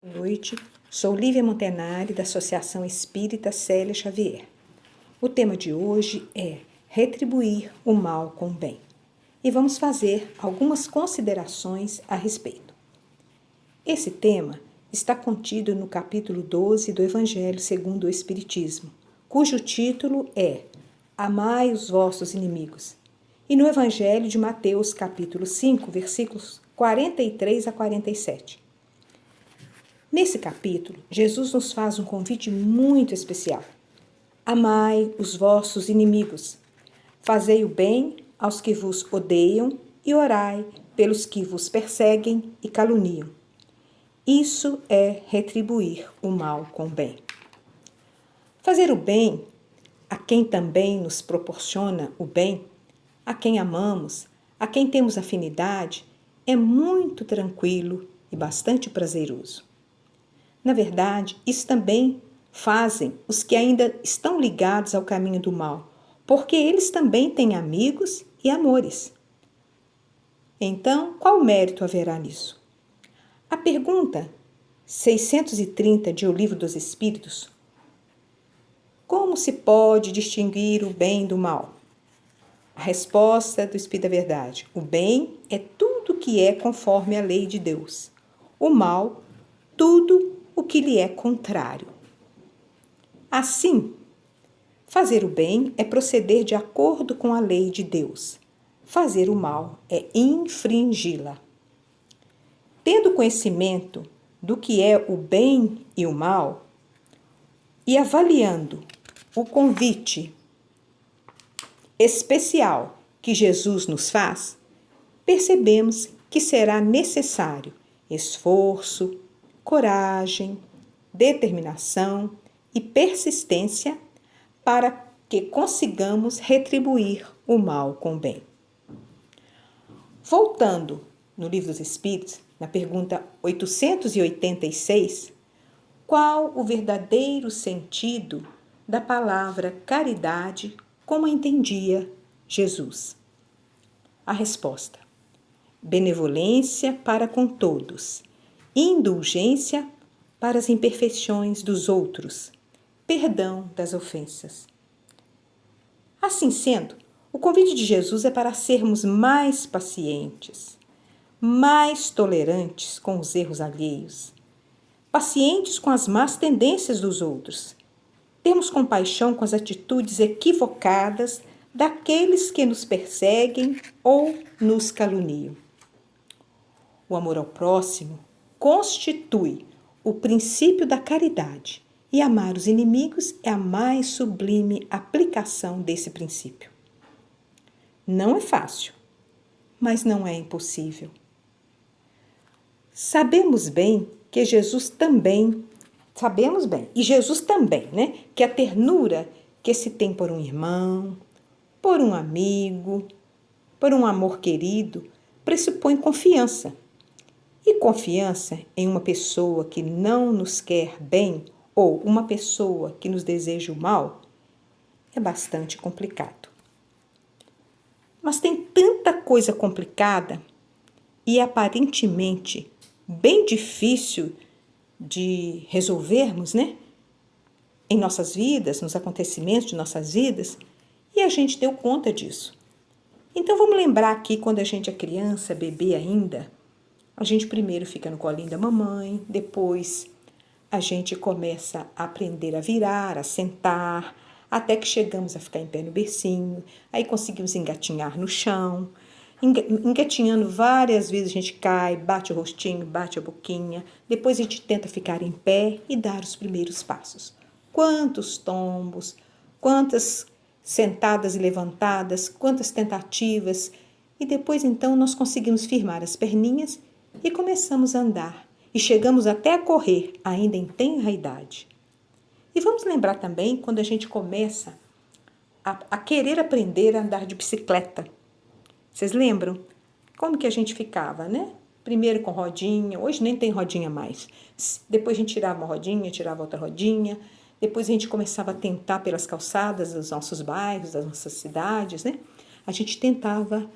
Boa noite, sou Lívia Montenari, da Associação Espírita Célia Xavier. O tema de hoje é retribuir o mal com o bem. E vamos fazer algumas considerações a respeito. Esse tema está contido no capítulo 12 do Evangelho segundo o Espiritismo, cujo título é Amai os vossos inimigos, e no Evangelho de Mateus, capítulo 5, versículos 43 a 47. Nesse capítulo, Jesus nos faz um convite muito especial. Amai os vossos inimigos, fazei o bem aos que vos odeiam e orai pelos que vos perseguem e caluniam. Isso é retribuir o mal com o bem. Fazer o bem a quem também nos proporciona o bem, a quem amamos, a quem temos afinidade, é muito tranquilo e bastante prazeroso. Na verdade, isso também fazem os que ainda estão ligados ao caminho do mal, porque eles também têm amigos e amores. Então, qual mérito haverá nisso? A pergunta 630 de O Livro dos Espíritos: como se pode distinguir o bem do mal? A resposta do Espírito da Verdade: o bem é tudo que é conforme a lei de Deus. O mal, tudo o que lhe é contrário. Assim, fazer o bem é proceder de acordo com a lei de Deus. Fazer o mal é infringi-la. Tendo conhecimento do que é o bem e o mal, e avaliando o convite especial que Jesus nos faz, percebemos que será necessário esforço, coragem, determinação e persistência para que consigamos retribuir o mal com o bem. Voltando no Livro dos Espíritos, na pergunta 886, qual o verdadeiro sentido da palavra caridade como a entendia Jesus? A resposta: benevolência para com todos, indulgência para as imperfeições dos outros, perdão das ofensas. Assim sendo, o convite de Jesus é para sermos mais pacientes, mais tolerantes com os erros alheios, pacientes com as más tendências dos outros, termos compaixão com as atitudes equivocadas daqueles que nos perseguem ou nos caluniam. O amor ao próximo constitui o princípio da caridade e amar os inimigos é a mais sublime aplicação desse princípio. Não é fácil, mas não é impossível. Sabemos bem, e Jesus também, que a ternura que se tem por um irmão, por um amigo, por um amor querido, pressupõe confiança. E confiança em uma pessoa que não nos quer bem ou uma pessoa que nos deseja o mal é bastante complicado. Mas tem tanta coisa complicada e aparentemente bem difícil de resolvermos, em nossas vidas, nos acontecimentos de nossas vidas, e a gente deu conta disso. Então vamos lembrar aqui, quando a gente é criança, bebê ainda, a gente primeiro fica no colinho da mamãe, depois a gente começa a aprender a virar, a sentar, até que chegamos a ficar em pé no bercinho, aí conseguimos engatinhar no chão. Engatinhando várias vezes a gente cai, bate o rostinho, bate a boquinha, depois a gente tenta ficar em pé e dar os primeiros passos. Quantos tombos, quantas sentadas e levantadas, quantas tentativas, e depois então nós conseguimos firmar as perninhas e começamos a andar, e chegamos até a correr, ainda em tenra idade. E vamos lembrar também quando a gente começa a querer aprender a andar de bicicleta. Vocês lembram? Como que a gente ficava, Primeiro com rodinha, hoje nem tem rodinha mais. Depois a gente tirava uma rodinha, tirava outra rodinha. Depois a gente começava a tentar pelas calçadas dos nossos bairros, das nossas cidades, A gente tentava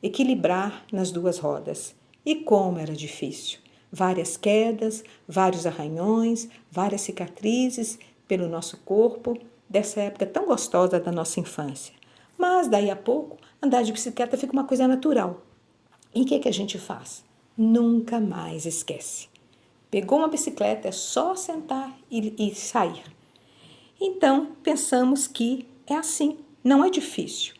equilibrar nas duas rodas. E como era difícil. várias quedas, vários arranhões, várias cicatrizes pelo nosso corpo, dessa época tão gostosa da nossa infância. Mas daí a pouco, andar de bicicleta fica uma coisa natural. E o que a gente faz? Nunca mais esquece. Pegou uma bicicleta, é só sentar e sair. Então, pensamos que é assim, não é difícil.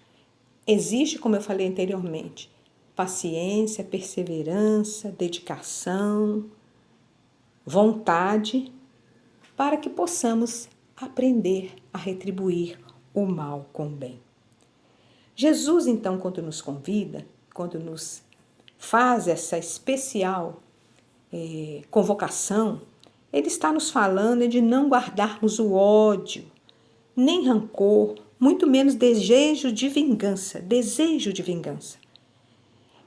Exige, como eu falei anteriormente, paciência, perseverança, dedicação, vontade, para que possamos aprender a retribuir o mal com o bem. Jesus, então, quando nos convida, quando nos faz essa especial convocação, ele está nos falando de não guardarmos o ódio, nem rancor, muito menos desejo de vingança.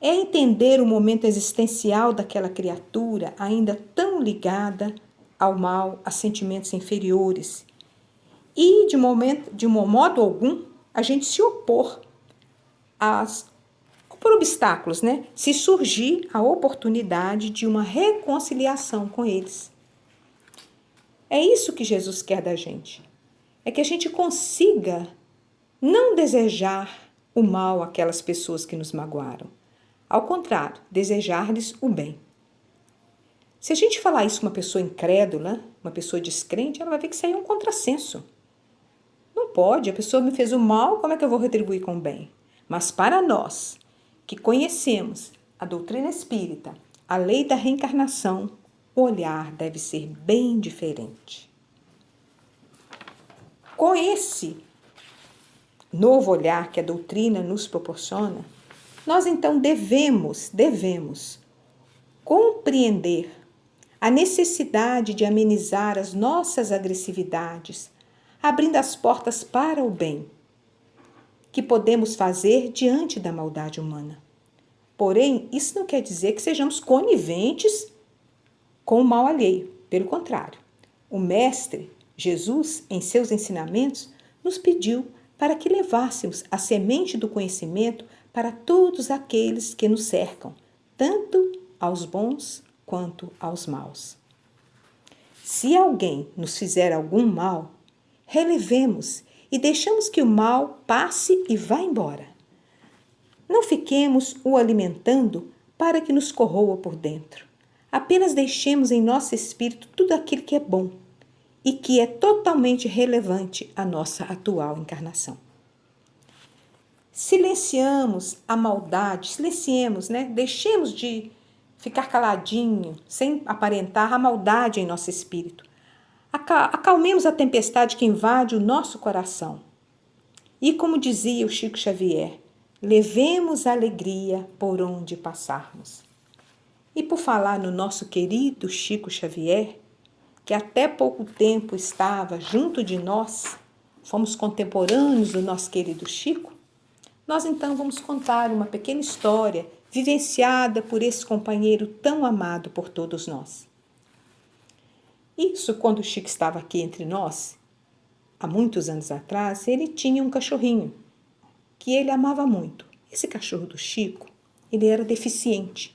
É entender o momento existencial daquela criatura ainda tão ligada ao mal, a sentimentos inferiores. E, de um modo algum, a gente se opor por obstáculos, né? Se surgir a oportunidade de uma reconciliação com eles. É isso que Jesus quer da gente. É que a gente consiga não desejar o mal àquelas pessoas que nos magoaram. Ao contrário, desejar-lhes o bem. Se a gente falar isso com uma pessoa incrédula, uma pessoa descrente, ela vai ver que isso aí é um contrassenso. Não pode, a pessoa me fez o mal, como é que eu vou retribuir com o bem? Mas para nós, que conhecemos a doutrina espírita, a lei da reencarnação, o olhar deve ser bem diferente. Com esse novo olhar que a doutrina nos proporciona, nós então devemos compreender a necessidade de amenizar as nossas agressividades, abrindo as portas para o bem, que podemos fazer diante da maldade humana. Porém, isso não quer dizer que sejamos coniventes com o mal alheio. Pelo contrário, o Mestre, Jesus, em seus ensinamentos, nos pediu para que levássemos a semente do conhecimento para todos aqueles que nos cercam, tanto aos bons quanto aos maus. Se alguém nos fizer algum mal, relevemos e deixamos que o mal passe e vá embora. Não fiquemos o alimentando para que nos corroa por dentro. Apenas deixemos em nosso espírito tudo aquilo que é bom e que é totalmente relevante à nossa atual encarnação. Silenciamos a maldade, né? Deixemos de ficar caladinho, sem aparentar a maldade em nosso espírito. Acalmemos a tempestade que invade o nosso coração. E como dizia o Chico Xavier, levemos a alegria por onde passarmos. E por falar no nosso querido Chico Xavier, que até pouco tempo estava junto de nós, fomos contemporâneos do nosso querido Chico, nós então vamos contar uma pequena história vivenciada por esse companheiro tão amado por todos nós. Isso quando o Chico estava aqui entre nós, há muitos anos atrás, ele tinha um cachorrinho que ele amava muito. Esse cachorro do Chico, ele era deficiente.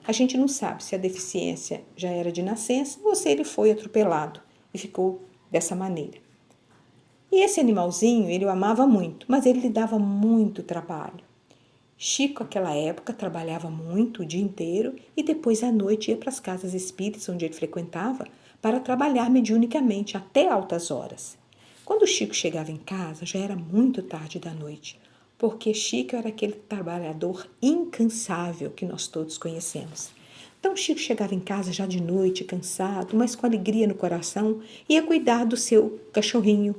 A gente não sabe se a deficiência já era de nascença ou se ele foi atropelado e ficou dessa maneira. E esse animalzinho, ele o amava muito, mas ele lhe dava muito trabalho. Chico, naquela época, trabalhava muito o dia inteiro e depois à noite ia para as casas espíritas onde ele frequentava para trabalhar mediunicamente até altas horas. Quando Chico chegava em casa, já era muito tarde da noite, porque Chico era aquele trabalhador incansável que nós todos conhecemos. Então Chico chegava em casa já de noite, cansado, mas com alegria no coração, ia cuidar do seu cachorrinho,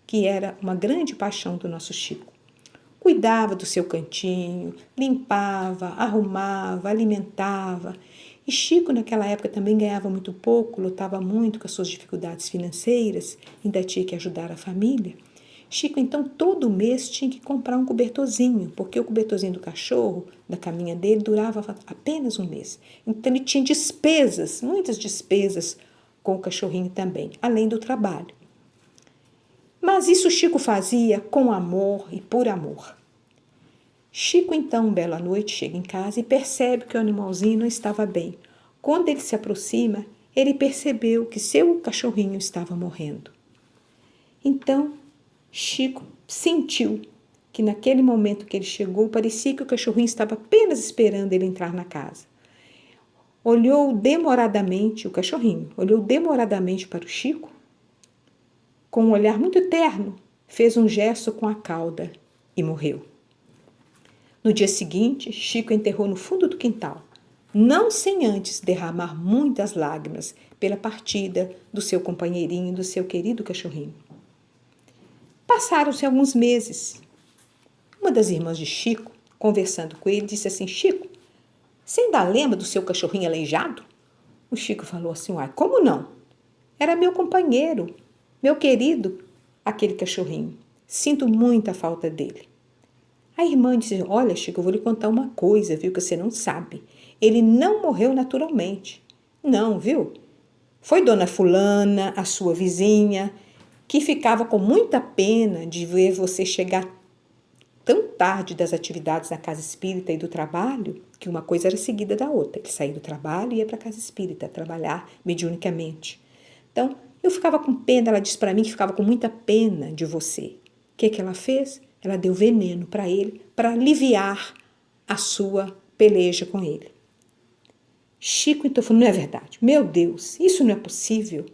que era uma grande paixão do nosso Chico. Cuidava do seu cantinho, limpava, arrumava, alimentava. E Chico, naquela época, também ganhava muito pouco, lutava muito com as suas dificuldades financeiras, ainda tinha que ajudar a família. Chico, então, todo mês tinha que comprar um cobertorzinho, porque o cobertorzinho do cachorro, da caminha dele, durava apenas um mês. Então, ele tinha despesas, muitas despesas com o cachorrinho também, além do trabalho. Mas isso Chico fazia com amor e por amor. Chico, então, bela noite, chega em casa e percebe que o animalzinho não estava bem. Quando ele se aproxima, ele percebeu que seu cachorrinho estava morrendo. Então, Chico sentiu que naquele momento que ele chegou, parecia que o cachorrinho estava apenas esperando ele entrar na casa. Olhou demoradamente, o cachorrinho, olhou demoradamente para o Chico, com um olhar muito terno, fez um gesto com a cauda e morreu. No dia seguinte, Chico enterrou no fundo do quintal, não sem antes derramar muitas lágrimas pela partida do seu companheirinho, do seu querido cachorrinho. Passaram-se alguns meses. Uma das irmãs de Chico, conversando com ele, disse assim: Chico, você ainda lembra do seu cachorrinho aleijado? O Chico falou assim: uai, como não? Era meu companheiro, meu querido, aquele cachorrinho. Sinto muita falta dele. A irmã disse: olha, Chico, eu vou lhe contar uma coisa, viu, que você não sabe. Ele não morreu naturalmente. Não, viu? Foi dona fulana, a sua vizinha, que ficava com muita pena de ver você chegar tão tarde das atividades na casa espírita e do trabalho, que uma coisa era seguida da outra. Ele saía do trabalho e ia para a casa espírita trabalhar mediunicamente. Então, eu ficava com pena, ela disse para mim que ficava com muita pena de você. O que ela fez? Ela deu veneno para ele, para aliviar a sua peleja com ele. Chico então falou: não é verdade. Meu Deus, isso não é possível.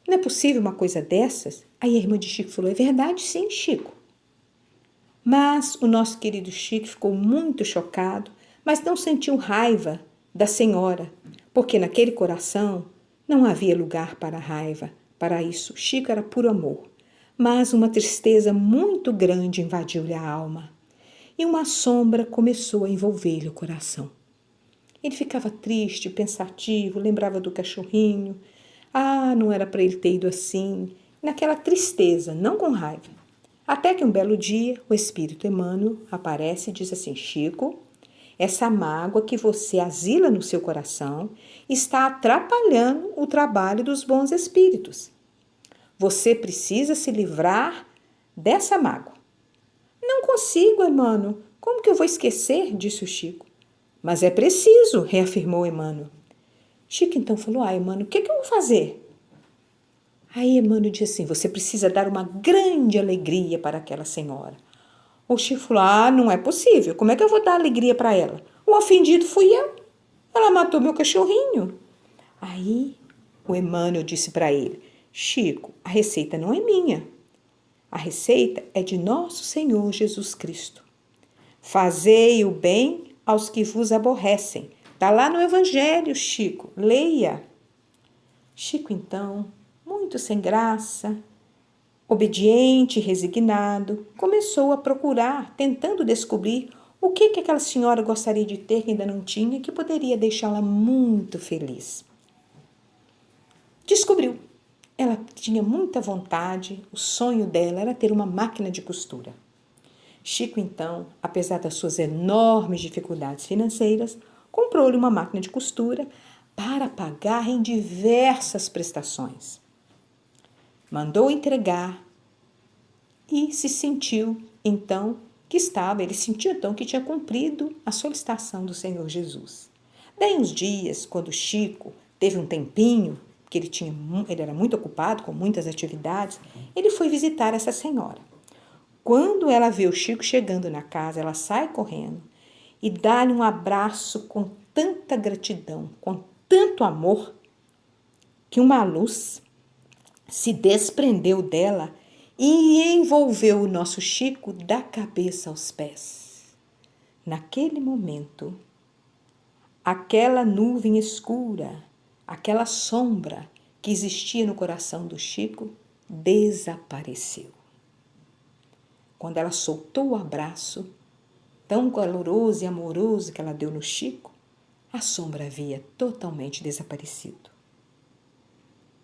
Não é possível uma coisa dessas? Aí a irmã de Chico falou: é verdade sim, Chico. Mas o nosso querido Chico ficou muito chocado, mas não sentiu raiva da senhora, porque naquele coração não havia lugar para raiva. Para isso, Chico era puro amor. Mas uma tristeza muito grande invadiu-lhe a alma e uma sombra começou a envolver-lhe o coração. Ele ficava triste, pensativo, lembrava do cachorrinho. Ah, não era para ele ter ido assim, naquela tristeza, não com raiva. Até que um belo dia, o espírito Emmanuel aparece e diz assim: Chico, essa mágoa que você asila no seu coração está atrapalhando o trabalho dos bons espíritos. Você precisa se livrar dessa mágoa. Não consigo, Emmanuel. Como que eu vou esquecer? Disse o Chico. Mas é preciso, reafirmou Emmanuel. Chico então falou: Emmanuel, o que eu vou fazer? Aí Emmanuel disse assim: você precisa dar uma grande alegria para aquela senhora. O Chico falou: não é possível. Como é que eu vou dar alegria para ela? O ofendido fui eu. Ela matou meu cachorrinho. Aí o Emmanuel disse para ele: Chico, a receita não é minha. A receita é de nosso Senhor Jesus Cristo. Fazei o bem aos que vos aborrecem. Está lá no Evangelho, Chico. Leia. Chico, então, muito sem graça, obediente e resignado, começou a procurar, tentando descobrir o que aquela senhora gostaria de ter que ainda não tinha, que poderia deixá-la muito feliz. Descobriu. Ela tinha muita vontade, o sonho dela era ter uma máquina de costura. Chico, então, apesar das suas enormes dificuldades financeiras, comprou-lhe uma máquina de costura para pagar em diversas prestações. Mandou entregar e se sentiu, então, ele sentiu então que tinha cumprido a solicitação do Senhor Jesus. Daí uns dias, quando Chico teve um tempinho, que ele era muito ocupado com muitas atividades, ele foi visitar essa senhora. Quando ela vê o Chico chegando na casa, ela sai correndo e dá-lhe um abraço com tanta gratidão, com tanto amor, que uma luz se desprendeu dela e envolveu o nosso Chico da cabeça aos pés. Naquele momento, aquela nuvem escura, aquela sombra que existia no coração do Chico, desapareceu. Quando ela soltou o abraço, tão caloroso e amoroso que ela deu no Chico, a sombra havia totalmente desaparecido.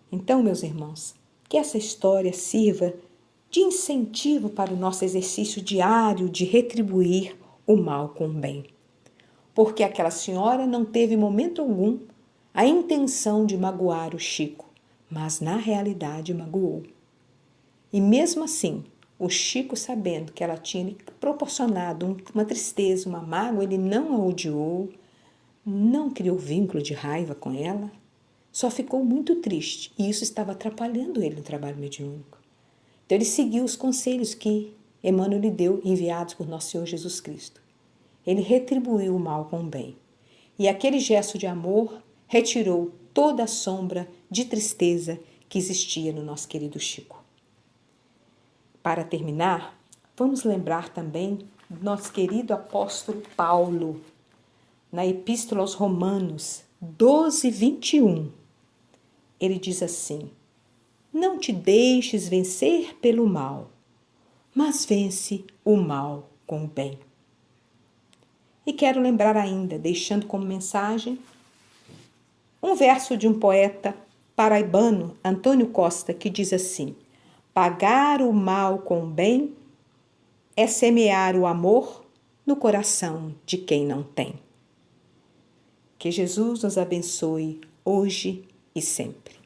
Então, meus irmãos, que essa história sirva de incentivo para o nosso exercício diário de retribuir o mal com o bem. Porque aquela senhora não teve momento algum a intenção de magoar o Chico, mas na realidade magoou. E mesmo assim, o Chico, sabendo que ela tinha lhe proporcionado uma tristeza, uma mágoa, ele não a odiou, não criou vínculo de raiva com ela, só ficou muito triste e isso estava atrapalhando ele no trabalho mediúnico. Então ele seguiu os conselhos que Emmanuel lhe deu, enviados por nosso Senhor Jesus Cristo. Ele retribuiu o mal com o bem. E aquele gesto de amor retirou toda a sombra de tristeza que existia no nosso querido Chico. Para terminar, vamos lembrar também do nosso querido apóstolo Paulo, na Epístola aos Romanos 12:21. Ele diz assim: não te deixes vencer pelo mal, mas vence o mal com o bem. E quero lembrar ainda, deixando como mensagem, um verso de um poeta paraibano, Antônio Costa, que diz assim: pagar o mal com o bem é semear o amor no coração de quem não tem. Que Jesus nos abençoe hoje e sempre.